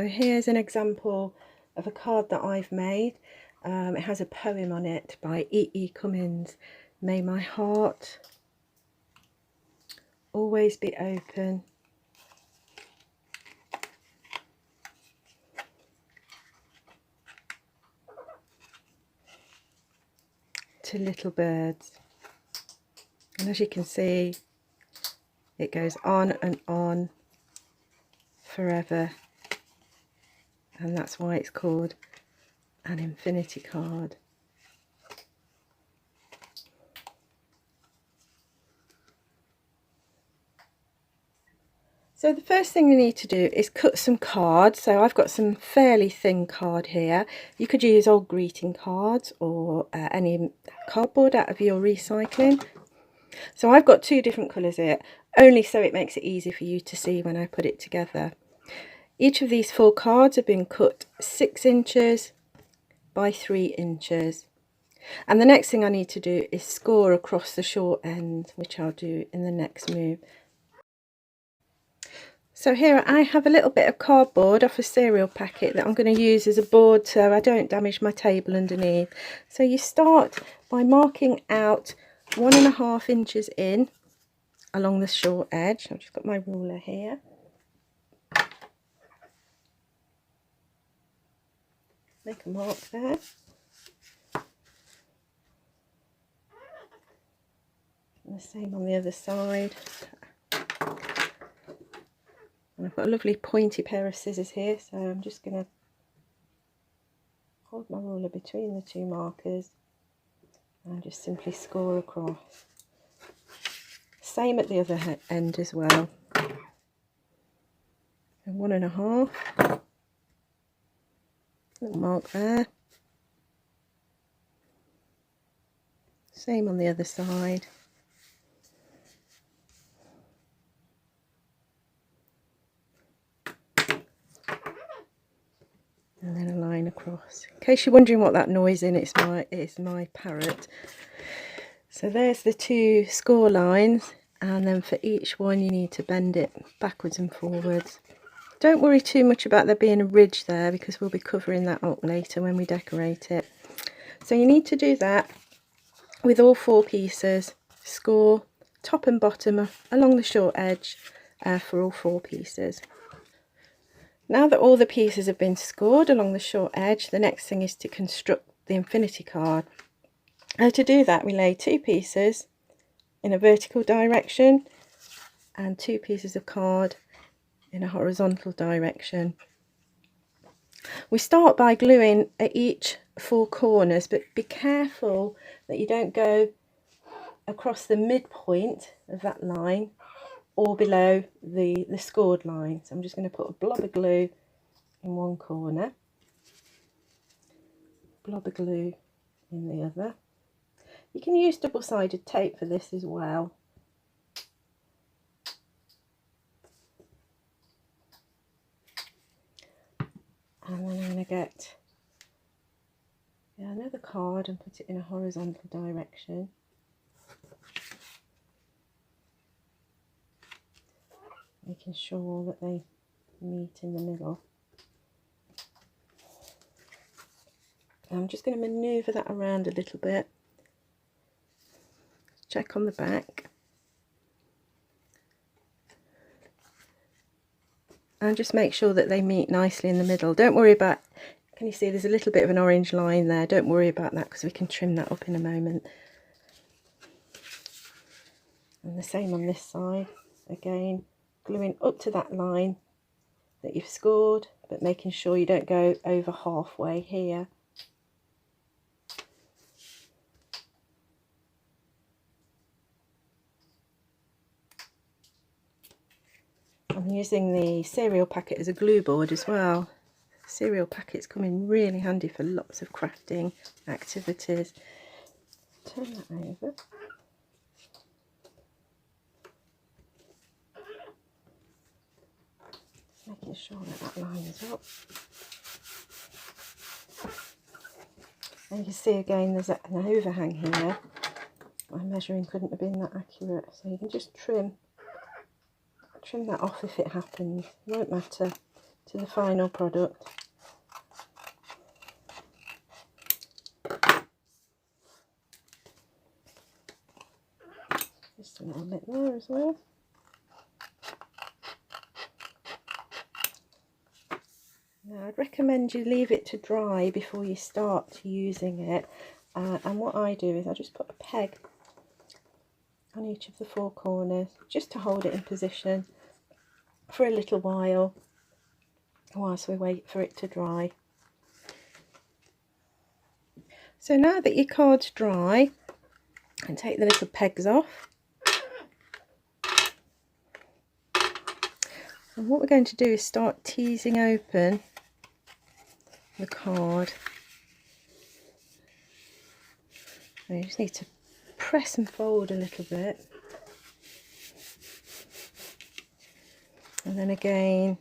So here's an example of a card that I've made. It has a poem on it by E.E. Cummins. May my heart always be open to little birds. And as you can see, it goes on and on forever, and that's why it's called an infinity card. So the first thing you need to do is cut some cards. So I've got some fairly thin card here. You could use old greeting cards or any cardboard out of your recycling. So I've got two different colours here, only so it makes it easy for you to see when I put it together. Each of these 4 cards have been cut 6 inches by 3 inches. And the next thing I need to do is score across the short end, which I'll do in the next move. So here I have a little bit of cardboard off a cereal packet that I'm going to use as a board so I don't damage my table underneath. So you start by marking out 1.5 inches in along the short edge. I've just got my ruler here. Make a mark there. And the same on the other side. And I've got a lovely pointy pair of scissors here, so I'm just going to hold my ruler between the 2 markers and just simply score across. Same at the other end as well. And 1.5. Little mark there. Same on the other side. And then a line across. In case you're wondering what that noise is, it's my parrot. So there's the 2 score lines, and then for each one you need to bend it backwards and forwards. Don't worry too much about there being a ridge there, because we'll be covering that up later when we decorate it. So you need to do that with all 4 pieces. Score top and bottom along the short edge for all 4 pieces. Now that all the pieces have been scored along the short edge, the next thing is to construct the infinity card. Now to do that, we lay 2 pieces in a vertical direction and 2 pieces of card in a horizontal direction. We start by gluing at each 4 corners, but be careful that you don't go across the midpoint of that line or below the scored line. So I'm just going to put a blob of glue in one corner, blob of glue in the other. You can use double-sided tape for this as well. And then I'm going to get another card and put it in a horizontal direction. Making sure that they meet in the middle. I'm just going to manoeuvre that around a little bit. Check on the back. And just make sure that they meet nicely in the middle. Don't worry about, can you see there's a little bit of an orange line there? Don't worry about that because we can trim that up in a moment. And the same on this side. Again, gluing up to that line that you've scored, but making sure you don't go over halfway here. I'm using the cereal packet as a glue board as well. Cereal packets come in really handy for lots of crafting activities. Turn that over. Making sure that that line is up. And you can see again there's an overhang here. My measuring couldn't have been that accurate, so you can just trim that off if it happens. It won't matter to the final product. Just a little bit there as well. Now I'd recommend you leave it to dry before you start using it, and what I do is I just put a peg on each of the 4 corners just to hold it in position for a little while whilst we wait for it to dry. So now that your card's dry, and take the little pegs off, and what we're going to do is start teasing open the card. So you just need to press and fold a little bit, and then again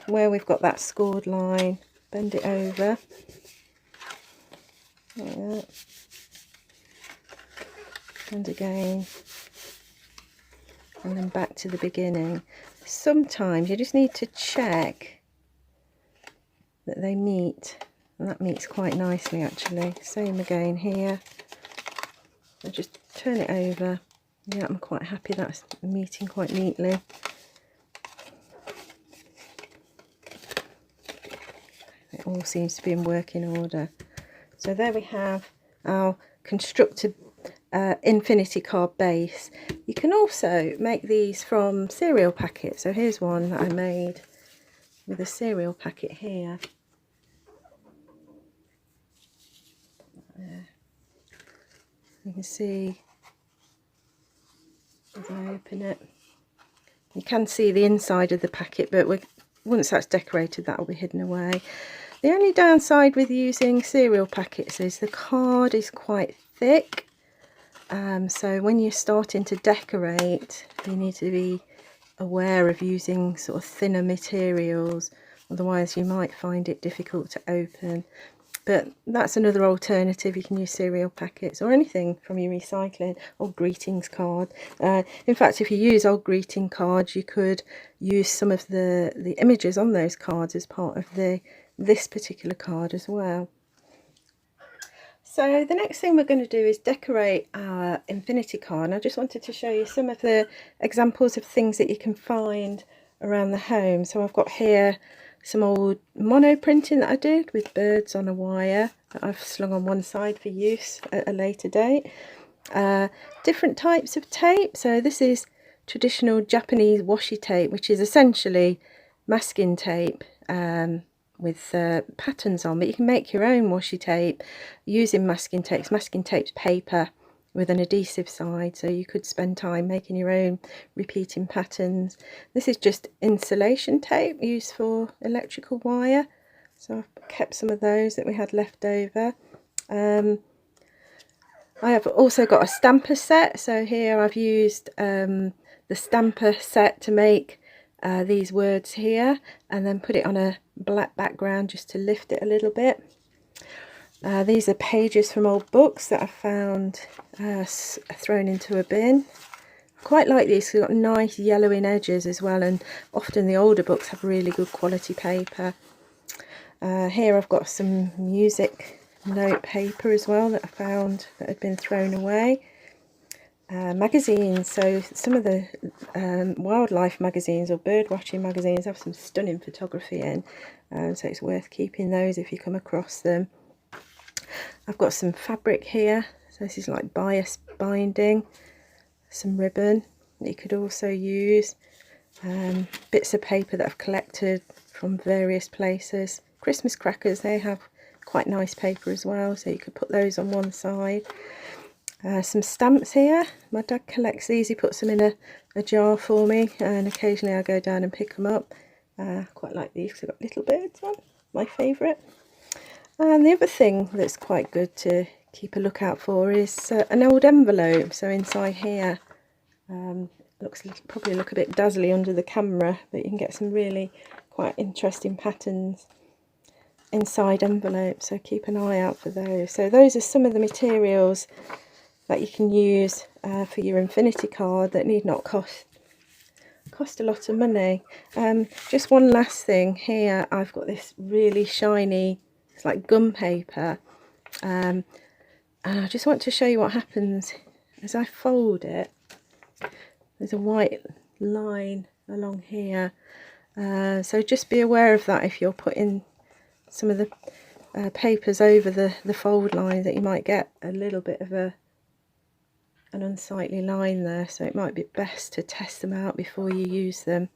where we've got that scored line, bend it over like that, and again, and then back to the beginning. Sometimes you just need to check that they meet, and that meets quite nicely actually. Same again here. I just turn it over. Yeah, I'm quite happy that's meeting quite neatly. It all seems to be in working order. So there we have our constructed infinity card base. You can also make these from cereal packets. So here's one that I made with a cereal packet here. There. You can see as I open it, you can see the inside of the packet, but once that's decorated, that will be hidden away. The only downside with using cereal packets is the card is quite thick, so when you're starting to decorate, you need to be aware of using sort of thinner materials, otherwise you might find it difficult to open. But that's another alternative. You can use cereal packets or anything from your recycling, or greetings card. In fact, if you use old greeting cards, you could use some of the images on those cards as part of this particular card as well. So the next thing we're going to do is decorate our infinity card. And I just wanted to show you some of the examples of things that you can find around the home. So I've got here some old mono printing that I did with birds on a wire that I've slung on one side for use at a later date. Different types of tape. So this is traditional Japanese washi tape, which is essentially masking tape with patterns on, but you can make your own washi tape using masking tapes. Masking tape's paper with an adhesive side, so you could spend time making your own repeating patterns. This is just insulation tape used for electrical wire, so I've kept some of those that we had left over. I have also got a stamper set, so here I've used the stamper set to make these words here, and then put it on a black background just to lift it a little bit. These are pages from old books that I found thrown into a bin. I quite like these, they've got nice yellowing edges as well, and often the older books have really good quality paper. Here I've got some music note paper as well that I found that had been thrown away. Magazines, so some of the wildlife magazines or bird watching magazines have some stunning photography in, so it's worth keeping those if you come across them. I've got some fabric here, so this is like bias binding, some ribbon that you could also use, bits of paper that I've collected from various places. Christmas crackers, they have quite nice paper as well, so you could put those on one side. Some stamps here. My dad collects these, he puts them in a jar for me, and occasionally I go down and pick them up. Quite like these because they've got little birds on, my favourite. And the other thing that's quite good to keep a lookout for is an old envelope. So inside here, probably look a bit dazzly under the camera, but you can get some really quite interesting patterns inside envelopes, so keep an eye out for those. So those are some of the materials that you can use for your infinity card that need not cost cost a lot of money. Just one last thing here, I've got this really shiny, it's like gum paper, and I just want to show you what happens as I fold it. There's a white line along here, so just be aware of that if you're putting some of the papers over the fold lines, that you might get a little bit of an unsightly line there, so it might be best to test them out before you use them.